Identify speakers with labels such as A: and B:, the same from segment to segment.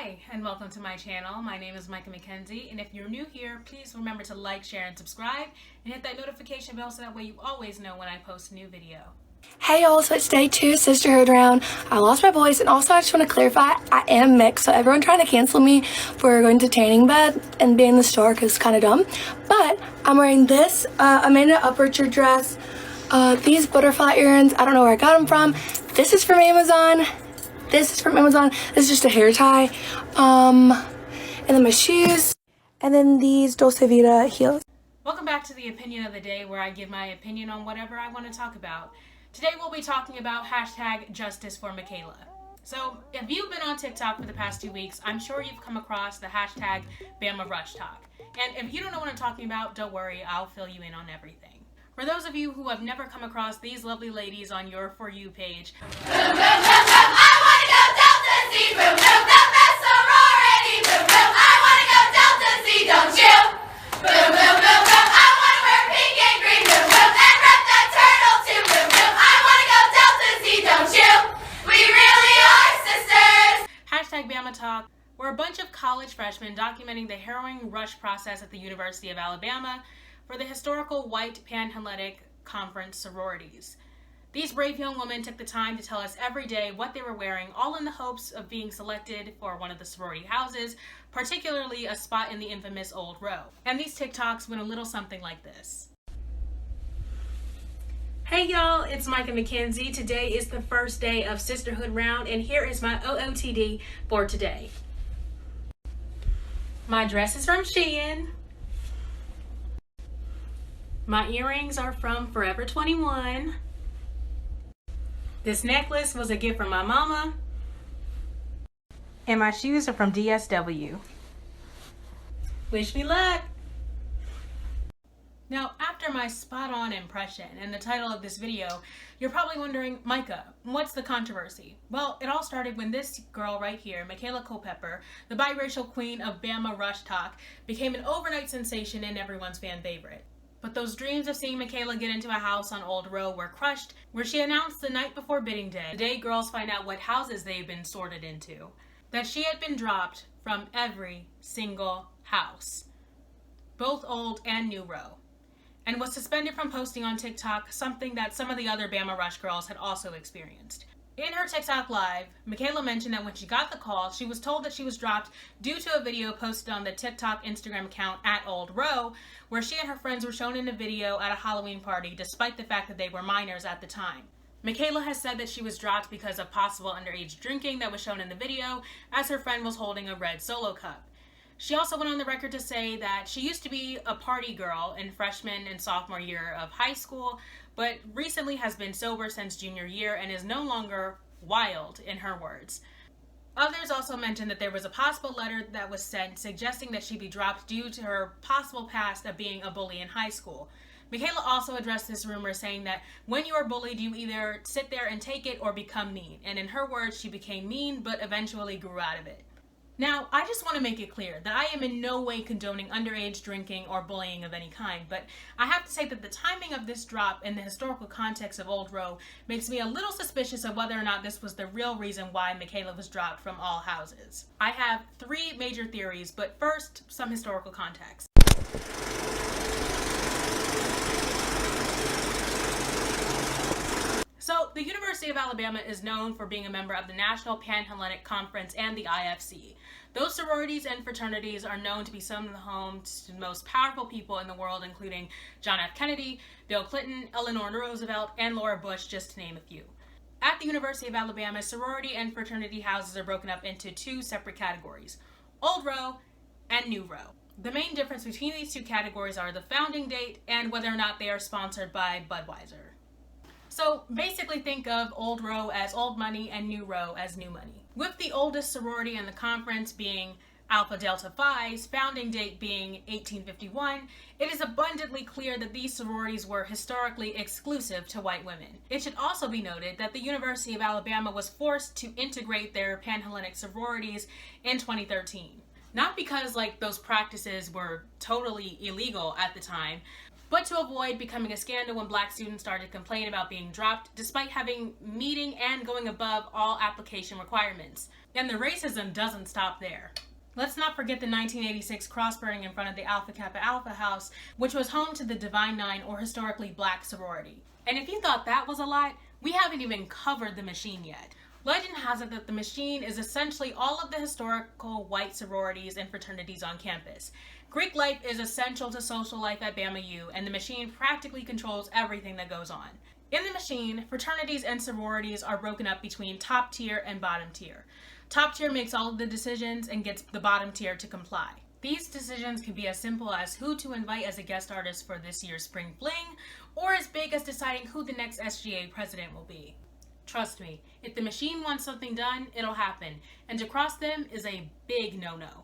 A: Hi, and welcome to my channel. My name is Makayla, and if you're new here, please remember to like, share, and subscribe, and hit that notification bell so that way you always know when I post a new video.
B: Hey y'all, so it's day 2, sisterhood round. I lost my voice, and also I just want to clarify, I am mixed, so everyone trying to cancel me for going to tanning bed and being in the store because it's kind of dumb. But I'm wearing this Amanda Uppercher dress, these butterfly earrings, I don't know where I got them from. This is from Amazon. This is from Amazon. This is just a hair tie. And then my shoes, and then these Dolce Vita heels.
A: Welcome back to the opinion of the day, where I give my opinion on whatever I want to talk about. Today we'll be talking about hashtag justice for Makayla. So if you've been on TikTok for the past 2 weeks, I'm sure you've come across the hashtag Bama Rush Talk. And if you don't know what I'm talking about, don't worry, I'll fill you in on everything. For those of you who have never come across these lovely ladies on your For You page,
C: Sorority, boom, boom, I wanna go Delta Z, don't you? Boom, boom, boom, boom, I wanna wear pink and green, boom, boom, and rep that turtle too, boom, boom, I wanna go Delta Z, don't you? We really are sisters!
A: hashtag Bama Talk were a bunch of college freshmen documenting the harrowing rush process at the University of Alabama for the historical white Panhellenic Conference sororities. These brave young women took the time to tell us every day what they were wearing, all in the hopes of being selected for one of the sorority houses, particularly a spot in the infamous Old Row. And these TikToks went a little something like this. Hey y'all, it's Micah McKenzie. Today is the first day of Sisterhood Round, and here is my OOTD for today. My dress is from Shein. My earrings are from Forever 21. This necklace was a gift from my mama. And my shoes are from DSW. Wish me luck. Now, after my spot-on impression and the title of this video, you're probably wondering, Micah, what's the controversy? Well, it all started when this girl right here, Makayla Culpepper, the biracial queen of Bama Rush Talk, became an overnight sensation and everyone's fan favorite. But those dreams of seeing Makayla get into a house on Old Row were crushed, where she announced the night before bidding day, the day girls find out what houses they've been sorted into, that she had been dropped from every single house, both Old and New Row, and was suspended from posting on TikTok, something that some of the other Bama Rush girls had also experienced. In her TikTok live, Makayla mentioned that when she got the call, she was told that she was dropped due to a video posted on the TikTok Instagram account at Old Row, where she and her friends were shown in a video at a Halloween party, despite the fact that they were minors at the time. Makayla has said that she was dropped because of possible underage drinking that was shown in the video, as her friend was holding a red Solo cup. She also went on the record to say that she used to be a party girl in freshman and sophomore year of high school, but recently has been sober since junior year and is no longer wild, in her words. Others also mentioned that there was a possible letter that was sent suggesting that she be dropped due to her possible past of being a bully in high school. Makayla also addressed this rumor, saying that when you are bullied, you either sit there and take it or become mean. And in her words, she became mean, but eventually grew out of it. Now, I just want to make it clear that I am in no way condoning underage drinking or bullying of any kind, but I have to say that the timing of this drop and the historical context of Old Row makes me a little suspicious of whether or not this was the real reason why Makayla was dropped from all houses. I have 3 major theories, but first, some historical context. So, the University of Alabama is known for being a member of the National Panhellenic Conference and the IFC. Those sororities and fraternities are known to be some of the homes to the most powerful people in the world, including John F. Kennedy, Bill Clinton, Eleanor Roosevelt, and Laura Bush, just to name a few. At the University of Alabama, sorority and fraternity houses are broken up into 2 separate categories, Old Row and New Row. The main difference between these 2 categories are the founding date and whether or not they are sponsored by Budweiser. So basically think of Old Row as old money and New Row as new money. With the oldest sorority in the conference being Alpha Delta Phi's founding date being 1851, it is abundantly clear that these sororities were historically exclusive to white women. It should also be noted that the University of Alabama was forced to integrate their Panhellenic sororities in 2013. Not because those practices were totally illegal at the time, but to avoid becoming a scandal when black students started complaining about being dropped despite meeting and going above all application requirements. And the racism doesn't stop there. Let's not forget the 1986 cross-burning in front of the Alpha Kappa Alpha House, which was home to the Divine Nine, or historically black sorority. And if you thought that was a lot, we haven't even covered the Machine yet. Legend has it that the Machine is essentially all of the historical white sororities and fraternities on campus. Greek life is essential to social life at Bama U, and the Machine practically controls everything that goes on. In the Machine, fraternities and sororities are broken up between top tier and bottom tier. Top tier makes all of the decisions and gets the bottom tier to comply. These decisions can be as simple as who to invite as a guest artist for this year's Spring Fling, or as big as deciding who the next SGA president will be. Trust me, if the Machine wants something done, it'll happen, and to cross them is a big no-no.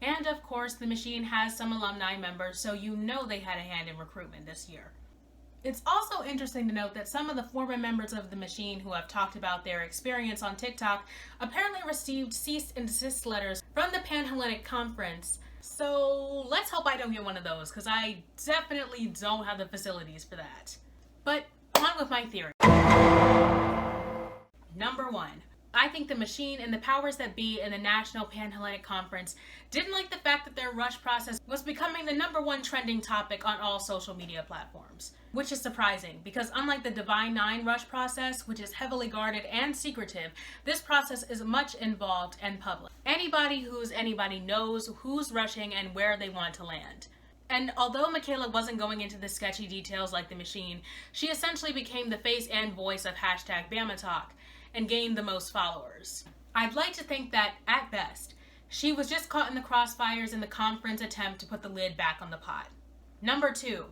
A: And of course, the Machine has some alumni members, so you know they had a hand in recruitment this year. It's also interesting to note that some of the former members of the Machine who have talked about their experience on TikTok apparently received cease and desist letters from the Pan-Hellenic Conference. So let's hope I don't get one of those, because I definitely don't have the facilities for that. But on with my theory. Number 1. I think the Machine and the powers that be in the National Pan-Hellenic Conference didn't like the fact that their rush process was becoming the #1 trending topic on all social media platforms. Which is surprising, because unlike the Divine Nine rush process, which is heavily guarded and secretive, this process is much involved and public. Anybody knows who's rushing and where they want to land. And although Makayla wasn't going into the sketchy details like the Machine, she essentially became the face and voice of #BamaTalk and gained the most followers. I'd like to think that, at best, she was just caught in the crossfires in the conference attempt to put the lid back on the pot. Number 2.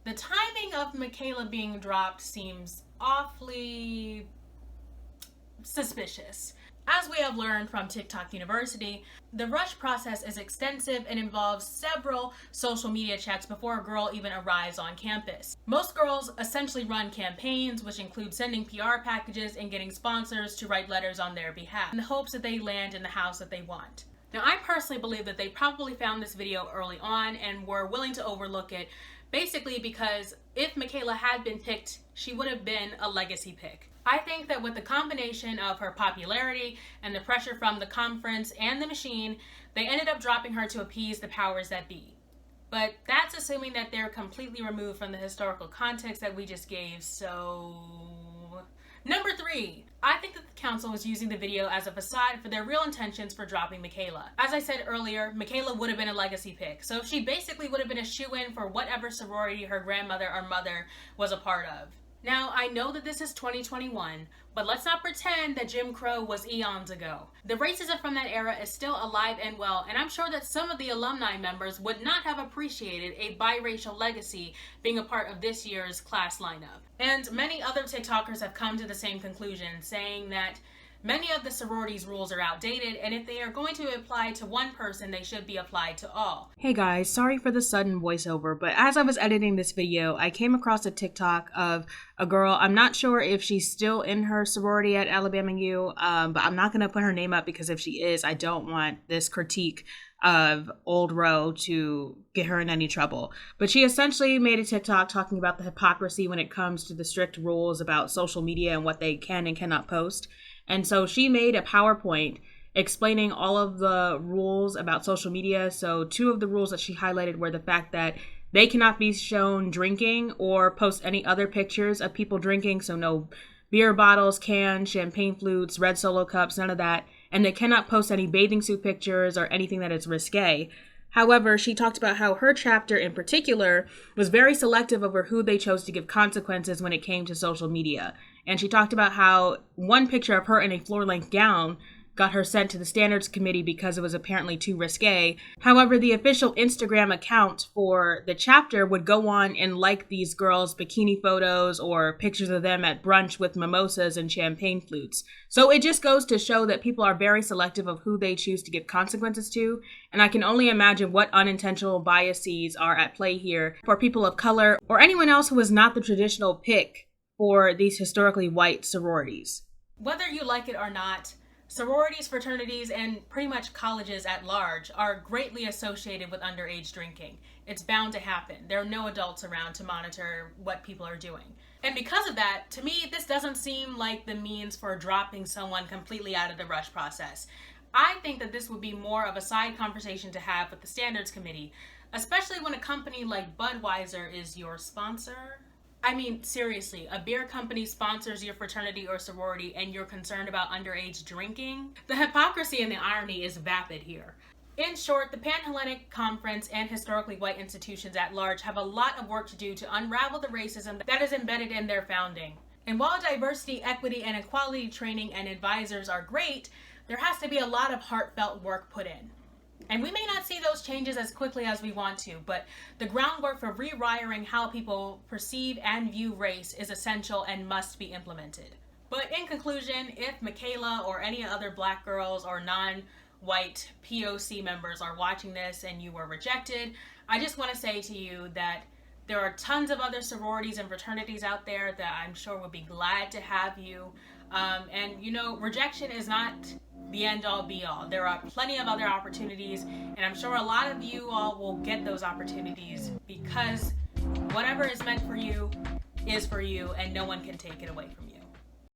A: The timing of Makayla being dropped seems awfully suspicious. As we have learned from TikTok University, the rush process is extensive and involves several social media checks before a girl even arrives on campus. Most girls essentially run campaigns, which include sending PR packages and getting sponsors to write letters on their behalf in the hopes that they land in the house that they want. Now, I personally believe that they probably found this video early on and were willing to overlook it, basically because if Makayla had been picked, she would have been a legacy pick. I think that with the combination of her popularity and the pressure from the conference and the Machine, they ended up dropping her to appease the powers that be. But that's assuming that they're completely removed from the historical context that we just gave, so... Number 3. I think that the council was using the video as a facade for their real intentions for dropping Makayla. As I said earlier, Makayla would have been a legacy pick, so she basically would have been a shoo-in for whatever sorority her grandmother or mother was a part of. Now, I know that this is 2021, but let's not pretend that Jim Crow was eons ago. The racism from that era is still alive and well, and I'm sure that some of the alumni members would not have appreciated a biracial legacy being a part of this year's class lineup. And many other TikTokers have come to the same conclusion, saying that many of the sororities' rules are outdated, and if they are going to apply to one person, they should be applied to all. Hey guys, sorry for the sudden voiceover, but as I was editing this video, I came across a TikTok of a girl. I'm not sure if she's still in her sorority at Alabama U, but I'm not going to put her name up because if she is, I don't want this critique of Old Row to get her in any trouble. But she essentially made a TikTok talking about the hypocrisy when it comes to the strict rules about social media and what they can and cannot post. And so she made a PowerPoint explaining all of the rules about social media. So 2 of the rules that she highlighted were the fact that they cannot be shown drinking or post any other pictures of people drinking. So no beer bottles, cans, champagne flutes, red Solo cups, none of that. And they cannot post any bathing suit pictures or anything that is risque. However, she talked about how her chapter in particular was very selective over who they chose to give consequences when it came to social media. And she talked about how one picture of her in a floor-length gown got her sent to the standards committee because it was apparently too risque. However, the official Instagram account for the chapter would go on and like these girls' bikini photos or pictures of them at brunch with mimosas and champagne flutes. So it just goes to show that people are very selective of who they choose to give consequences to. And I can only imagine what unintentional biases are at play here for people of color or anyone else who is not the traditional pick for these historically white sororities. Whether you like it or not, Sororities, fraternities, and pretty much colleges at large are greatly associated with underage drinking. It's bound to happen. There are no adults around to monitor what people are doing. And because of that, to me, this doesn't seem like the means for dropping someone completely out of the rush process. I think that this would be more of a side conversation to have with the Standards Committee, especially when a company like Budweiser is your sponsor. I mean, seriously, a beer company sponsors your fraternity or sorority and you're concerned about underage drinking? The hypocrisy and the irony is vapid here. In short, the Pan-Hellenic Conference and historically white institutions at large have a lot of work to do to unravel the racism that is embedded in their founding. And while diversity, equity, and equality training and advisors are great, there has to be a lot of heartfelt work put in. And we may not see those changes as quickly as we want to, but the groundwork for rewiring how people perceive and view race is essential and must be implemented. But in conclusion, if Makayla or any other Black girls or non-white POC members are watching this and you were rejected, I just want to say to you that there are tons of other sororities and fraternities out there that I'm sure would be glad to have you. And you know, rejection is not the end all be all. There are plenty of other opportunities, and I'm sure a lot of you all will get those opportunities because whatever is meant for you is for you, and no one can take it away from you.